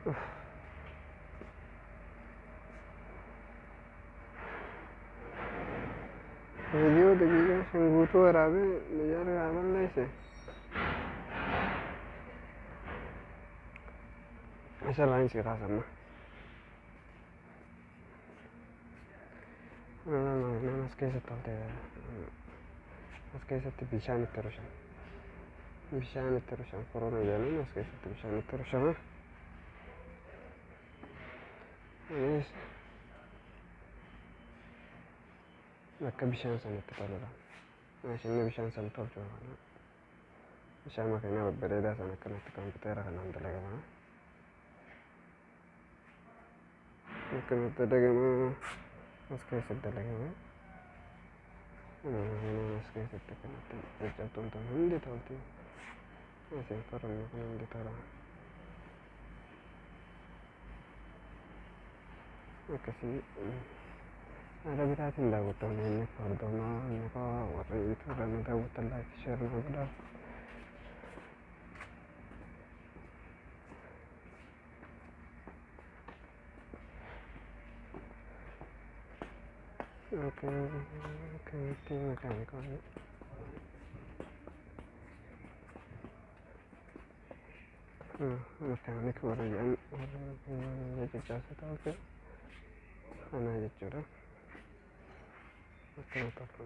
فيديو دقيقة شنقوتو ورابي نجار عمل ليس عشان لا ينسي قاسم أنا مسكيسة طلتي مسكيسة بيشان الترشان بيشان الترشان كورونا جاني مسكيسة بيشان الترشان ليش لك بيشان سنة تطلع عشان بيشان سنة تطلع بيشان ما كنا ببريدة سنة كنا تكمبيوتر كنا عندنا كمان كنا تدقنا مسكيسة دلقنا أنا مسكيسة كنا تجتون هندي تولتي عشان كورونا كنا هندي ترى akkasii haala bitaatiin daawwattoonni inni hordofnaa inni warri yuutuubarra nu daawwatan laayik sheer nu godhaa akkamitti maqaan kooni mekaanik warra jedhan warra jajjaasa ta'uu ana jechuudha akkana tokko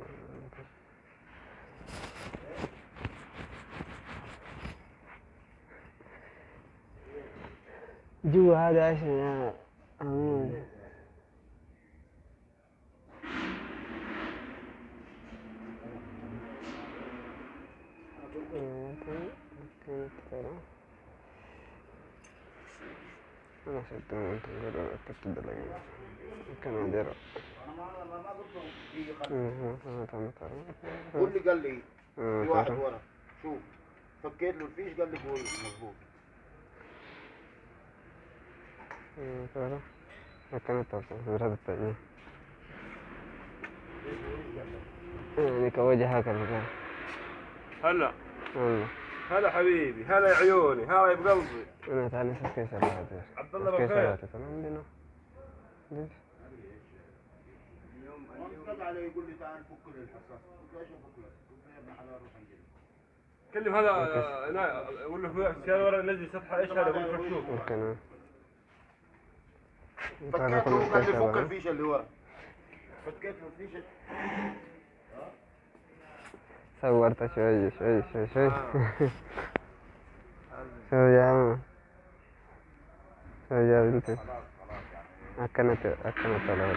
jua guys ya أنا سألت من تقول أكتب لك كان أديره قول لي قال لي في واحد ورا شوف فكيت له الفيش قال لي قول مظبوط كانت هذا التأمين يعني كوجه هكذا هلا والله هلا حبيبي هلا يا عيوني هلا يا بقلبي أنا تعال كيف هذا عبد الله بخير عندنا ليش قال عليه يقول لي تعال فك لي الحصاص قلت له ايش افك لك؟ قلت له يا ابن حلال روح انجلك كلم هذا اقول له هذا ورا نزل صفحه ايش هذا اقول له شوف ممكن فكيت له قال لي فك الفيشه اللي ورا فكيت له الفيشه صورت شوي شو يا بنتي أكنت ولا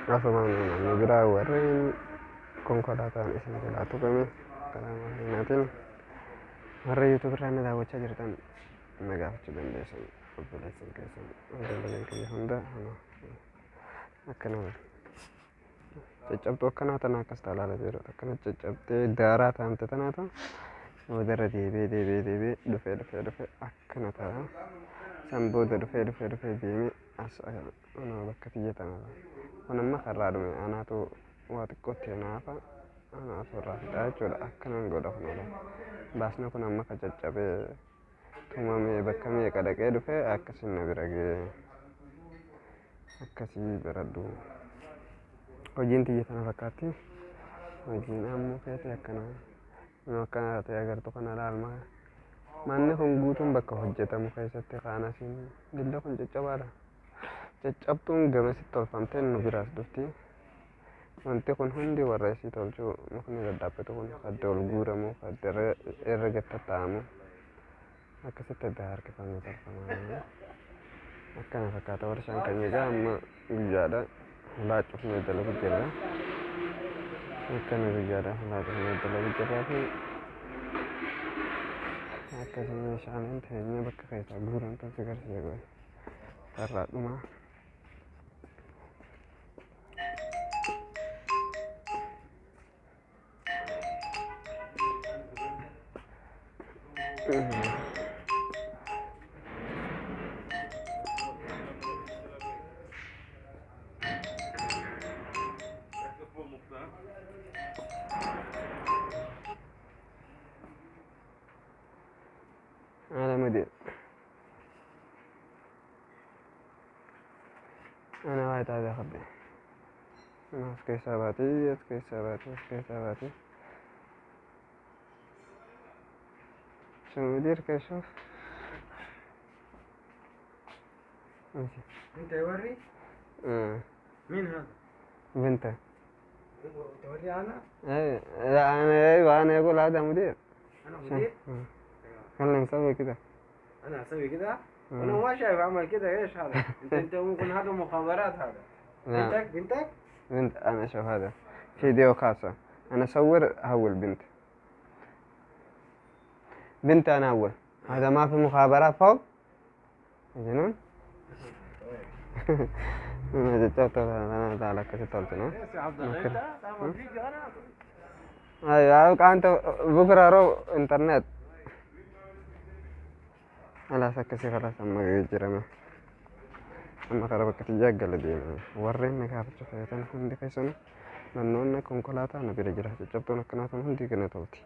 أصلا نجرا ورين konkolaataan isin jalaa tuqame karaa makiinaatiin warra yuutuubarraa na daawwachaa jirtan na gaafachuu dandeessan obboleessan keessan hordoftoota kiyya hunda akkana caccabtuu akkanaa tana akkas taalaala jiru akkana caccabtee daaraa taa'amte tanaata boodarra deebee dhufee akkana ta'a san booda dhufee deemee as bakka tiyya tanaadha kun amma karraa dhume anaatu waa xiqqootti naafa ana asirraa fixaa jechuudha akkanaan godha kunuudha baasni kun amma ka caccabee tumamee bakka meeqa dhaqee dhufee akkasiin na bira ga'e akkasii baradhu hojiin tiyya tana fakkaatti hojiin ammoo feete akkana akkana ta'e agartu kana laalma manni kun guutuun bakka hojjetamu keessatti kaanasiin gilla kun caccabaadha caccabtuun gamasitti tolfamtee nu biraas dhufti wanti kun hundi warra isii tolchuu mukni gaddaabbatu kun adda ol guuramu adda irra gattatta'amu akkasitti adda harkifamee tolfama akkana fakkaata warshaan keenya egaa amma guyyaadha hulaa cufnee dalagu jirra akkana guyyaadha hulaa cufnee dalagu jirraa fi akkasii meeshaaleen teenya bakka keessaa guuramtu si garsiisa goe sarraa dhumaa هذا خبي اسكي سباتي اسكي سباتي اسكي سباتي شنو مدير كيف شوف ماشي انت يوري مين هذا؟ بنته توري انا؟ اي لا انا ايوه انا يقول هذا مدير انا مدير؟ خلينا نسوي كده انا اسوي كده؟ انا ما شايف اعمل كده. ايش هذا؟ انت ممكن هذا مخابرات هذا. لا. بنتك؟ بنت انا شوف هذا فيديو خاصة انا اصور هول بنت بنت انا اول هذا ما في مخابرات فوق جنون انا جبت انا تعالى كنت قلت له يا عبد الله انت تعمل فيديو انا ايوه انت بكره رو انترنت على سكسي خلاص اما يجرمه اما خربك تجاك قال دي وريني كيف تشوفها تنكون دي كيسنا لانه كونكولاتا انا بيرجع جبتونا كنا هندي كنا توتي